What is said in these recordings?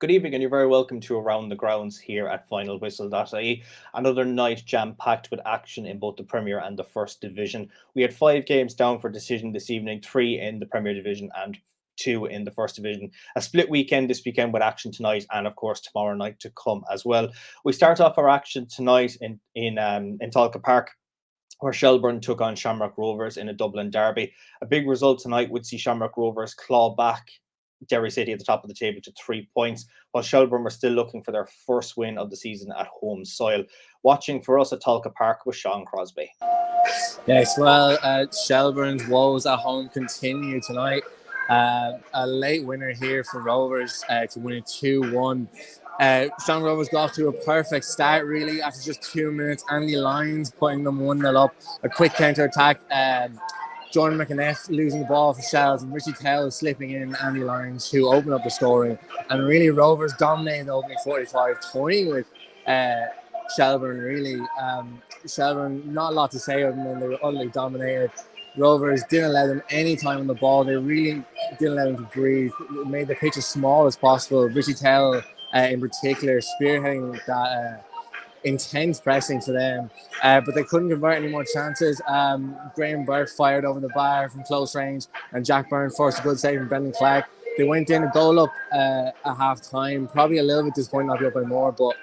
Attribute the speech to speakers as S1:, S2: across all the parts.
S1: Good evening, and you're very welcome to Around the Grounds here at Finalwhistle.ie. Another night jam-packed with action in both the Premier and the First Division. We had 5 games down for decision this evening, 3 in the Premier Division and 2 in the First Division. A split weekend this weekend with action tonight and, of course, tomorrow night to come as well. We start off our action tonight in Talca Park, where Shelbourne took on Shamrock Rovers in a Dublin derby. A big result tonight would see Shamrock Rovers claw back Derry City at the top of the table to 3 points, while Shelbourne were still looking for their first win of the season at home soil. Watching for us at Talca Park was Sean Crosby.
S2: Yes, well, Shelbourne's woes at home continue tonight. A late winner here for Rovers to win it 2-1. Shamrock Rovers got off to a perfect start, really, after just 2 minutes. Andy Lyons putting them 1-0 up. A quick counter-attack. Jordan McAneff losing the ball for Shells, and Richie Tell slipping in Andy Lyons to open up the scoring. And really, Rovers dominated the opening 45, toying with Shelbourne, really. Shelbourne, not a lot to say other than they were utterly dominated. Rovers didn't allow them any time on the ball. They really didn't allow them to breathe. It made the pitch as small as possible. Richie Tell, in particular, spearheading that intense pressing for them, but they couldn't convert any more chances. Graham Burke fired over the bar from close range, and Jack Byrne forced a good save from Brendan Clark. They went in a goal up at half time, probably a little bit disappointed not to be up by more, but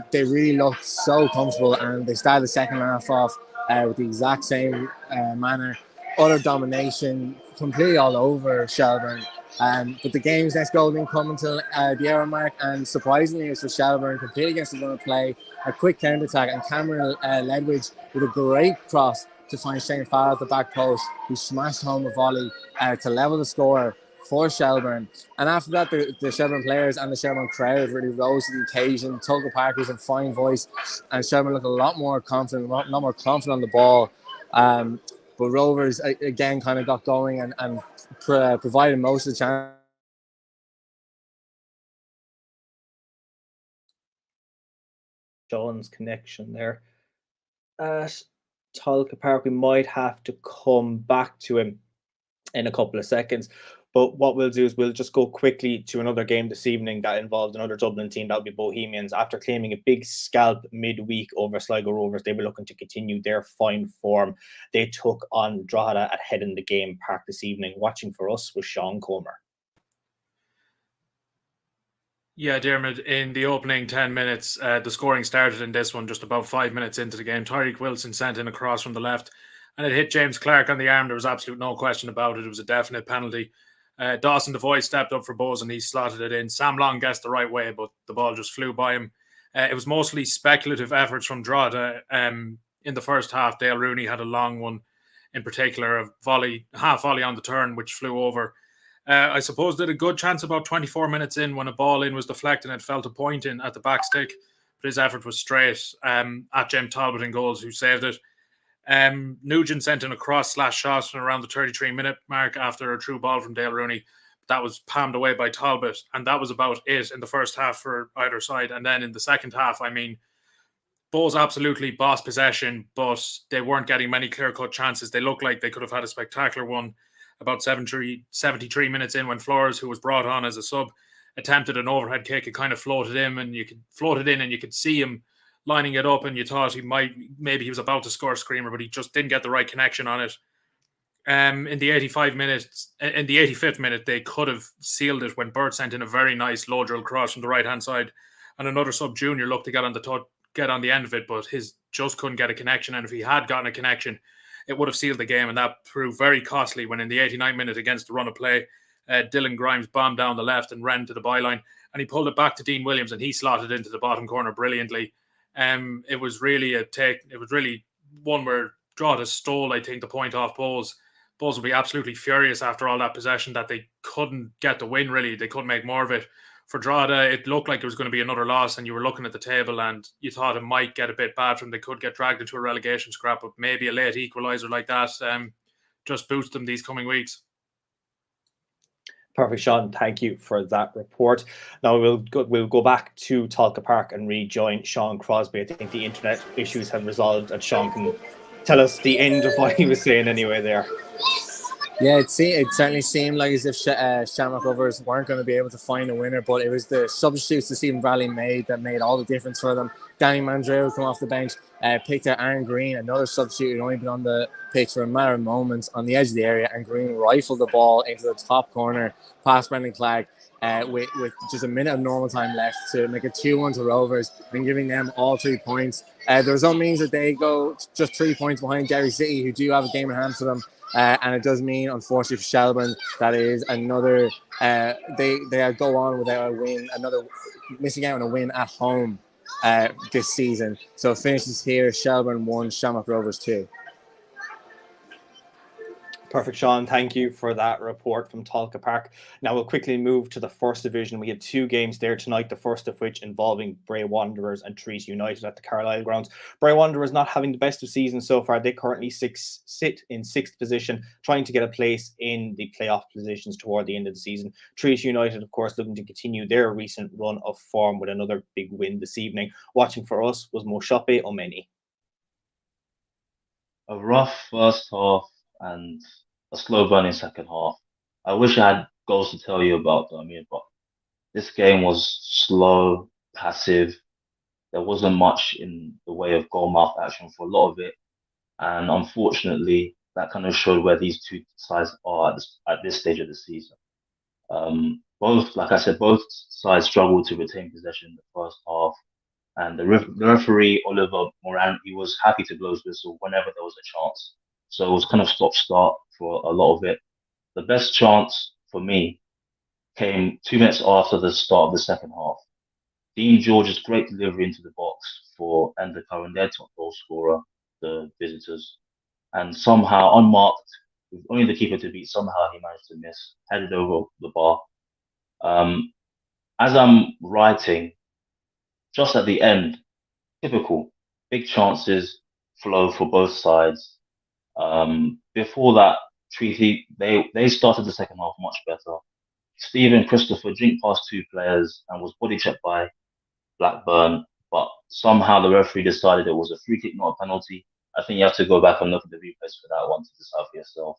S2: they really looked so comfortable, and they started the second half off with the exact same manner. Utter domination, completely all over Shelbourne. But the game's next goal didn't come until the hour mark, and surprisingly it was for Shelbourne, completely against the run of play, a quick counter attack, and Cameron Ledwidge with a great cross to find Shane Farrell at the back post, who smashed home a volley to level the score for Shelbourne. And after that, the Shelbourne players and the Shelbourne crowd really rose to the occasion. Talca Park was in fine voice, and Shelbourne looked a lot more confident on the ball. But Rovers again kind of got going and provided most of the chance.
S1: Sean's connection there at Talca Park. We might have to come back to him in a couple of seconds. But what we'll do is we'll just go quickly to another game this evening that involved another Dublin team. That would be Bohemians. After claiming a big scalp midweek over Sligo Rovers, they were looking to continue their fine form. They took on Drogheda at Head in the Game Park this evening. Watching for us was Sean Comer.
S3: Yeah, Diarmuid, in the opening 10 minutes, the scoring started in this one just about 5 minutes into the game. Tyreek Wilson sent in a cross from the left, and it hit James Clark on the arm. There was absolute no question about it. It was a definite penalty. Dawson Devoy stepped up for Bowes and he slotted it in. Sam Long guessed the right way, but the ball just flew by him. It was mostly speculative efforts from Drogheda. In the first half, Dale Rooney had a long one, in particular, a half volley on the turn, which flew over. I suppose they had a good chance about 24 minutes in when a ball in was deflected and it felt a point in at the back stick, but his effort was straight at Jim Talbot in goals, who saved it. Nugent sent in a cross/shot around the 33-minute mark after a true ball from Dale Rooney. That was palmed away by Talbot, and that was about it in the first half for either side. And then in the second half, I mean, Bowes absolutely bossed possession, but they weren't getting many clear-cut chances. They looked like they could have had a spectacular one about 73 minutes in, when Flores, who was brought on as a sub, attempted an overhead kick. It kind of floated in, and you could see him lining it up, and you thought maybe he was about to score a screamer, but he just didn't get the right connection on it. In the 85th minute, they could have sealed it when Burt sent in a very nice low drill cross from the right-hand side, and another sub junior looked to get on the end of it, but his just couldn't get a connection. And if he had gotten a connection, it would have sealed the game, and that proved very costly when in the 89th minute against the run of play, Dylan Grimes bombed down the left and ran to the byline, and he pulled it back to Dean Williams, and he slotted into the bottom corner brilliantly. It was really one where Drogheda stole, I think, the point off Bowes. Bowes would be absolutely furious after all that possession that they couldn't get the win, really. They couldn't make more of it. For Drogheda, it looked like it was going to be another loss, and you were looking at the table and you thought it might get a bit bad for them. They could get dragged into a relegation scrap, but maybe a late equaliser like that just boost them these coming weeks.
S1: Perfect, Sean. Thank you for that report. Now we'll go back to Talca Park and rejoin Sean Crosby. I think the internet issues have resolved, and Sean can tell us the end of what he was saying anyway there.
S2: Yeah, it certainly seemed like as if Shamrock Rovers weren't going to be able to find a winner, but it was the substitutes that Stephen Bradley made that made all the difference for them. Danny Mandreu come off the bench, picked out Aaron Green, another substitute who'd only been on the pitch for a matter of moments on the edge of the area, and Green rifled the ball into the top corner past Brendan Clegg with just a minute of normal time left to make it 2-1 to Rovers and giving them all 3 points. The result means that they go just 3 points behind Derry City, who do have a game in hand for them. And it does mean, unfortunately for Shelburne, that is another. They go on without a win, missing out on a win at home this season. So it finishes here: Shelburne 1, Shamrock Rovers 2.
S1: Perfect, Sean. Thank you for that report from Talca Park. Now we'll quickly move to the first division. We had 2 games there tonight, the first of which involving Bray Wanderers and Trees United at the Carlisle grounds. Bray Wanderers not having the best of seasons so far. They currently sit in 6th position, trying to get a place in the playoff positions toward the end of the season. Trees United, of course, looking to continue their recent run of form with another big win this evening. Watching for us was Moshope Omeni.
S4: A rough first half and a slow burning second half. I wish I had goals to tell you about, but this game was slow, passive. There wasn't much in the way of goal mouth action for a lot of it. And unfortunately, that kind of showed where these two sides are at this stage of the season. Both, like I said, both sides struggled to retain possession in the first half. And the referee, Oliver Moran, he was happy to blow his whistle whenever there was a chance. So it was kind of stop-start for a lot of it. The best chance for me came 2 minutes after the start of the second half. Dean George's great delivery into the box for Ender Cohen, their top goal scorer, the visitors. And somehow, unmarked, with only the keeper to beat, somehow he managed to miss, headed over the bar. As I'm writing, just at the end, typical, big chances flow for both sides. Before that, Treaty, they started the second half much better. Stephen Christopher jinked past 2 players and was body checked by Blackburn, but somehow the referee decided it was a free kick, not a penalty. I think you have to go back and look at the replays for that one to decide for yourself.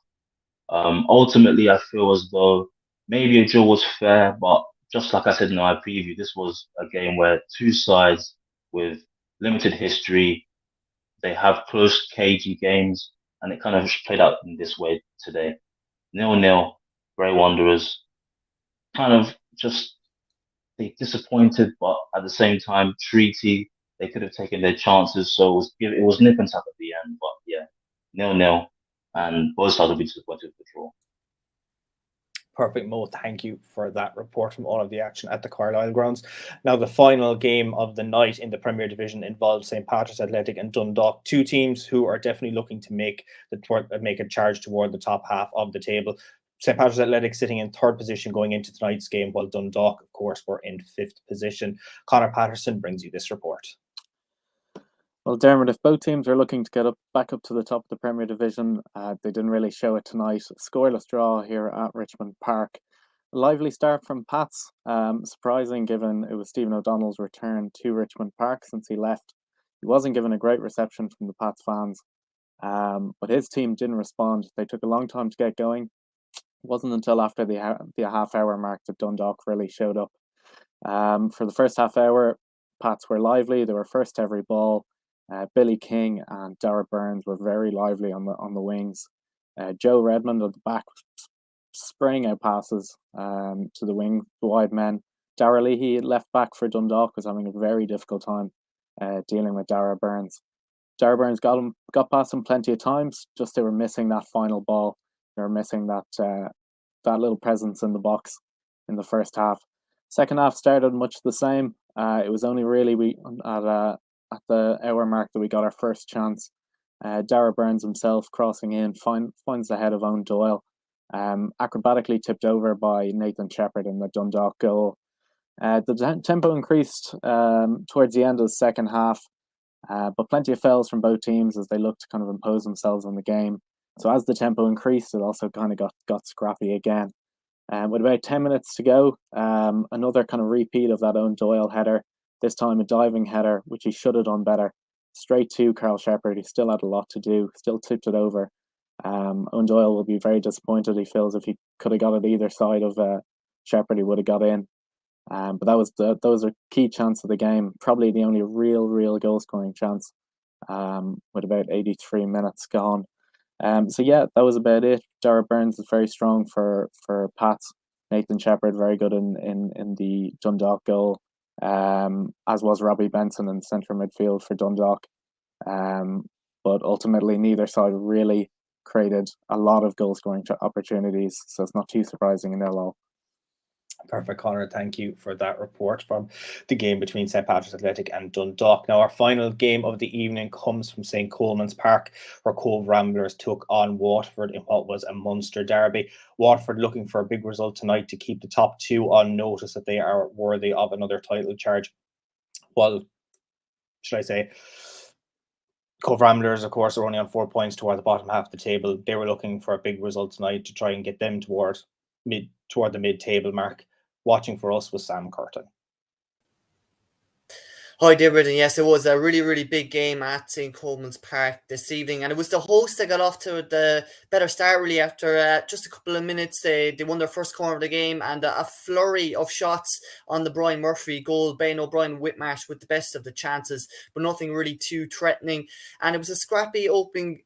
S4: Ultimately, I feel as though maybe a draw was fair, but just like I said in my preview, this was a game where 2 sides with limited history, they have close, cagey games, and it kind of played out in this way today. 0-0, Bray Wanderers, kind of just they disappointed, but at the same time, Treaty, they could have taken their chances, so it was nip and tuck at the end, but yeah, 0-0, and both sides will be disappointed with the draw.
S1: Perfect, Mo. Thank you for that report from all of the action at the Carlisle grounds. Now, the final game of the night in the Premier Division involved St. Patrick's Athletic and Dundalk, 2 teams who are definitely looking to make a charge toward the top half of the table. St. Patrick's Athletic sitting in 3rd position going into tonight's game, while Dundalk, of course, were in 5th position. Connor Patterson brings you this report.
S5: Well, Diarmuid, if both teams are looking to get back up to the top of the Premier Division, they didn't really show it tonight. Scoreless draw here at Richmond Park. A lively start from Pats, surprising given it was Stephen O'Donnell's return to Richmond Park since he left. He wasn't given a great reception from the Pats fans, but his team didn't respond. They took a long time to get going. It wasn't until after the half-hour mark that Dundalk really showed up. For the first half hour, Pats were lively. They were first to every ball. Billy King and Dara Burns were very lively on the wings. Joe Redmond at the back was spraying out passes to the wide men. Dara Leahy, left back for Dundalk, was having a very difficult time dealing with Dara Burns. Dara Burns got past him plenty of times, just they were missing that final ball. They were missing that little presence in the box in the first half. Second half started much the same. It was only really at the hour mark that we got our first chance. Dara Burns himself crossing in finds the head of Owen Doyle, acrobatically tipped over by Nathan Shepherd in the Dundalk goal. The tempo increased towards the end of the second half, but plenty of fouls from both teams as they looked to kind of impose themselves on the game. So as the tempo increased, it also kind of got scrappy again. With about 10 minutes to go, another kind of repeat of that Owen Doyle header, this time a diving header, which he should have done better. Straight to Carl Shepherd, who still had a lot to do, still tipped it over. Owen Doyle will be very disappointed. He feels if he could have got it either side of Shepherd, he would have got in. But those are key chance of the game. Probably the only real goal scoring chance. With about 83 minutes gone. So yeah, that was about it. Dara Burns is very strong for Pats. Nathan Shepherd very good in the Dundalk goal. As was Robbie Benson in centre midfield for Dundalk. But ultimately, neither side really created a lot of goal scoring opportunities, so it's not too surprising in their low.
S1: Perfect, Connor. Thank you for that report from the game between St. Patrick's Athletic and Dundalk. Now, our final game of the evening comes from St. Coleman's Park, where Cove Ramblers took on Waterford in what was a Munster derby. Waterford looking for a big result tonight to keep the top two on notice that they are worthy of another title charge. Well, should I say, Cove Ramblers, of course, are only on 4 points toward the bottom half of the table. They were looking for a big result tonight to try and get them toward the mid-table mark. Watching for us was Sam Curtin.
S6: Hi, David, and yes, it was a really big game at St. Coleman's Park this evening, and it was the hosts that got off to the better start really after just a couple of minutes. They won their first corner of the game, and a flurry of shots on the Brian Murphy goal. Ben O'Brien Whitmarsh with the best of the chances, but nothing really too threatening, and it was a scrappy opening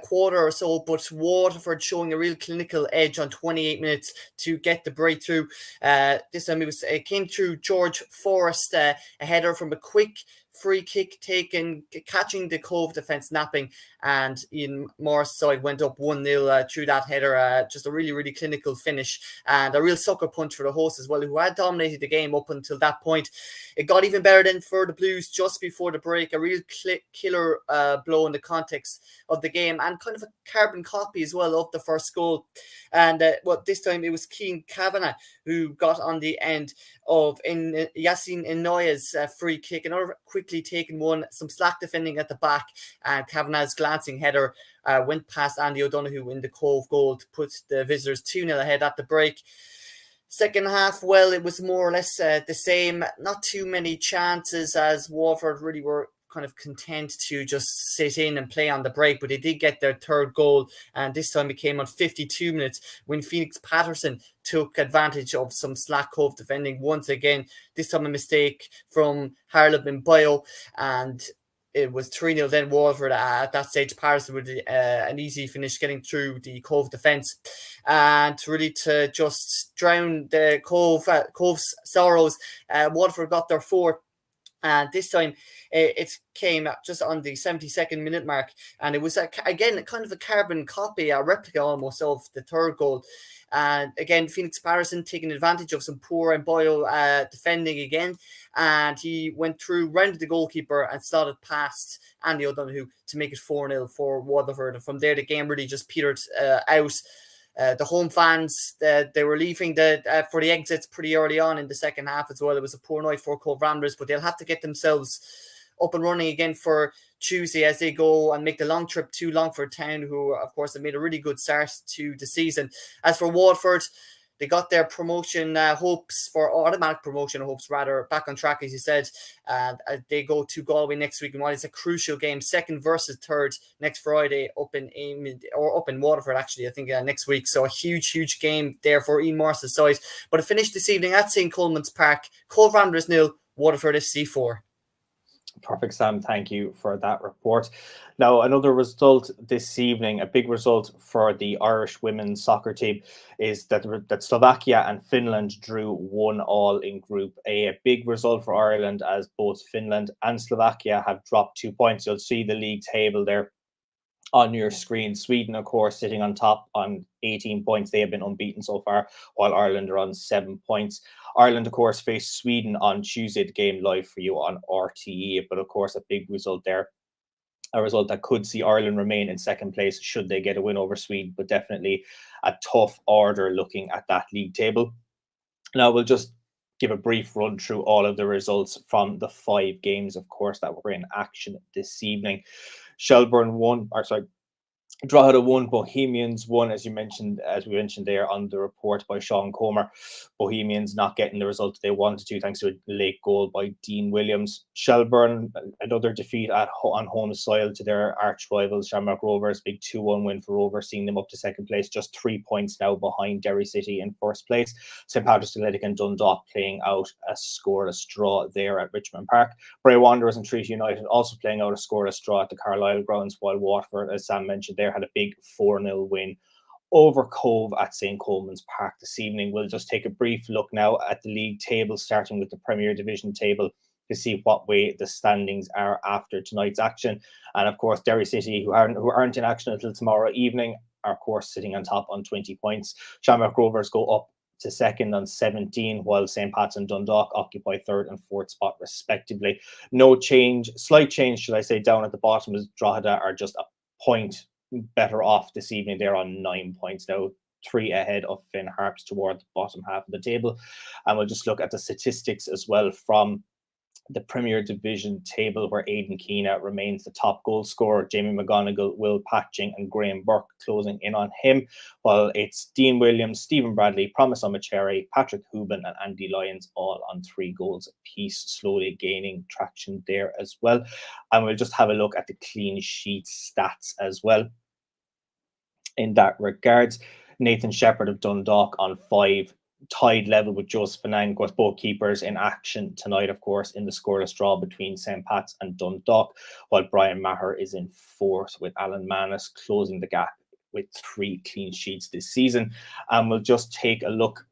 S6: quarter or so, but Waterford showing a real clinical edge on 28 minutes to get the breakthrough. This time it came through George Forrest, a header from a quick free kick taken, catching the Cove defence napping, and Ian Morris' side went up 1-0 through that header. Just a really clinical finish and a real sucker punch for the hosts as well, who had dominated the game up until that point. It got even better then for the Blues just before the break, a real killer blow in the context of the game, and kind of a carbon copy as well of the first goal. And this time it was Cian Kavanagh who got on the end of Yassine Inouye's free kick. Another quickly taken one, some slack defending at the back, and Kavanagh's glancing header went past Andy O'Donoghue in the Cove goal to put the visitors 2-0 ahead at the break. Second half, well, it was more or less the same. Not too many chances, as Waterford really were kind of content to just sit in and play on the break, but they did get their third goal, and this time it came on 52 minutes when Phoenix Patterson took advantage of some slack Cove defending once again. This time a mistake from Harlem and Bio, and it was 3-0 then Waterford. At that stage, Patterson with an easy finish getting through the Cove defence, and really to just drown the Cove's sorrows, Waterford got their fourth. And this time it came just on the 72nd minute mark. And it was, again, kind of a carbon copy, a replica almost of the third goal. And again, Phoenix Patterson taking advantage of some poor and Boyle defending again. And he went through, rounded the goalkeeper and slotted past Andy O'Donoghue to make it 4-0 for Waterford. And from there, the game really just petered out. The home fans, they were leaving for the exits pretty early on in the second half as well. It was a poor night for Cove Ramblers, but they'll have to get themselves up and running again for Tuesday as they go and make the long trip to Longford Town, who, of course, have made a really good start to the season. As for Waterford, they got their promotion hopes, for automatic promotion hopes rather, back on track, as you said. They go to Galway next week, and while it's a crucial game, second versus third next Friday up in Waterford, actually, I think next week. So a huge game there for Ian Morris' side. But it finished this evening at St. Coleman's Park. Cove Ramblers 0, Waterford FC 4.
S1: Perfect, Sam. Thank you for that report. Now, another result this evening, a big result for the Irish women's soccer team, is that Slovakia and Finland drew 1-1 in Group A. A big result for Ireland, as both Finland and Slovakia have dropped 2 points. You'll see the league table there on your screen. Sweden, of course, sitting on top on 18 points. They have been unbeaten so far, while Ireland are on 7 points. Ireland, of course, face Sweden on Tuesday, the game live for you on RTE. But, of course, a big result there. A result that could see Ireland remain in second place should they get a win over Sweden, but definitely a tough order looking at that league table. Now, we'll just give a brief run through all of the results from the 5 games, of course, that were in action this evening. Drogheda 1, Bohemians 1, as we mentioned there on the report by Sean Comer. Bohemians not getting the result they wanted to, thanks to a late goal by Dean Williams. Shelburne, another defeat on home soil to their arch rivals, Shamrock Rovers. Big 2-1 win for Rovers, seeing them up to second place, just 3 points now behind Derry City in first place. St Patrick's Athletic and Dundalk playing out a scoreless draw there at Richmond Park. Bray Wanderers and Treaty United also playing out a scoreless draw at the Carlisle grounds, while Waterford, as Sam mentioned there, had a big 4-0 win over Cove at St Coleman's Park this evening. We'll just take a brief look now at the league table, starting with the Premier Division table, to see what way the standings are after tonight's action. And of course, Derry City, who aren't in action until tomorrow evening, are of course sitting on top on 20 points. Shamrock Rovers go up to second on 17, while St. Pat's and Dundalk occupy third and fourth spot respectively. No change, slight change, should I say, down at the bottom, as Drogheda are just a point better off this evening. They're on 9 points now, 3 ahead of Finn Harps toward the bottom half of the table. And we'll just look at the statistics as well from the Premier Division table, where Aidan Keena remains the top goal scorer. Jamie McGonigal, Will Patching and Graham Burke closing in on him, while it's Dean Williams, Stephen Bradley, Promise Omacheri, Patrick Hubin and Andy Lyons all on 3 goals apiece, slowly gaining traction there as well. And we'll just have a look at the clean sheet stats as well. In that regards, Nathan Shepherd of Dundalk on 5, tied level with Joseph Anang, with both keepers in action tonight, of course, in the scoreless draw between St. Pat's and Dundalk, while Brian Maher is in 4th, with Alan Manus closing the gap with 3 clean sheets this season. And we'll just take a look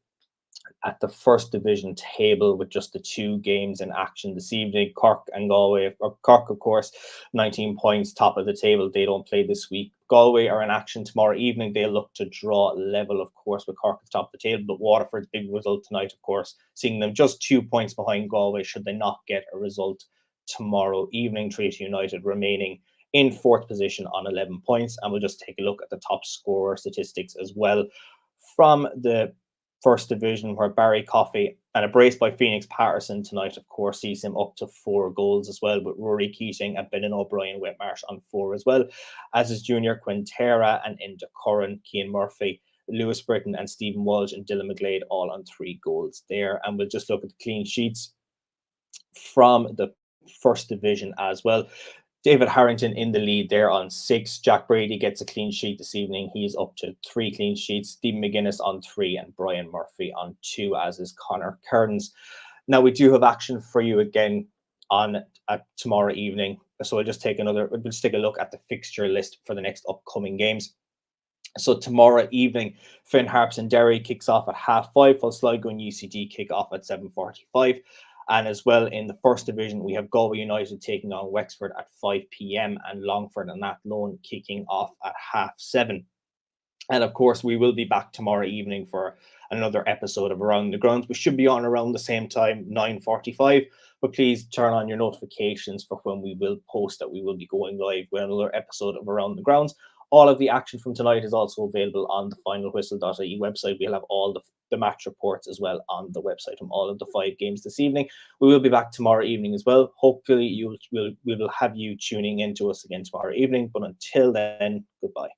S1: at the first division table with just the 2 games in action this evening. Cork and Galway, or Cork, of course, 19 points, top of the table. They don't play this week. Galway are in action tomorrow evening. They'll look to draw level, of course, with Cork at the top of the table. But Waterford's big result tonight, of course, seeing them just 2 points behind Galway should they not get a result tomorrow evening. Treaty United remaining in 4th position on 11 points. And we'll just take a look at the top scorer statistics as well from the first division, where Barry Coffey, and a brace by Phoenix Patterson tonight, of course, sees him up to 4 goals as well, with Rory Keating and Brendan O'Brien Whitmarsh on 4 as well, as is Junior Quintera and Enda Curran, Cian Murphy, Lewis Britton and Stephen Walsh and Dylan McGlade all on 3 goals there. And we'll just look at the clean sheets from the first division as well. David Harrington in the lead there on 6. Jack Brady gets a clean sheet this evening. He's up to 3 clean sheets. Stephen McGuinness on 3 and Brian Murphy on 2, as is Connor Kearns. Now, we do have action for you again on tomorrow evening. So we'll just take a look at the fixture list for the next upcoming games. So tomorrow evening, Finn Harps and Derry kicks off at 5:30, while Sligo and UCD kick off at 7:45. And as well, in the first division, we have Galway United taking on Wexford at 5 p.m. and Longford and Athlone kicking off at 7:30. And of course, we will be back tomorrow evening for another episode of Around the Grounds. We should be on around the same time, 9:45. But please turn on your notifications for when we will post that we will be going live with another episode of Around the Grounds. All of the action from tonight is also available on the Finalwhistle.ie website. We'll have all the match reports as well on the website from all of the 5 games this evening. We will be back tomorrow evening as well. Hopefully we will have you tuning in to us again tomorrow evening. But until then, goodbye.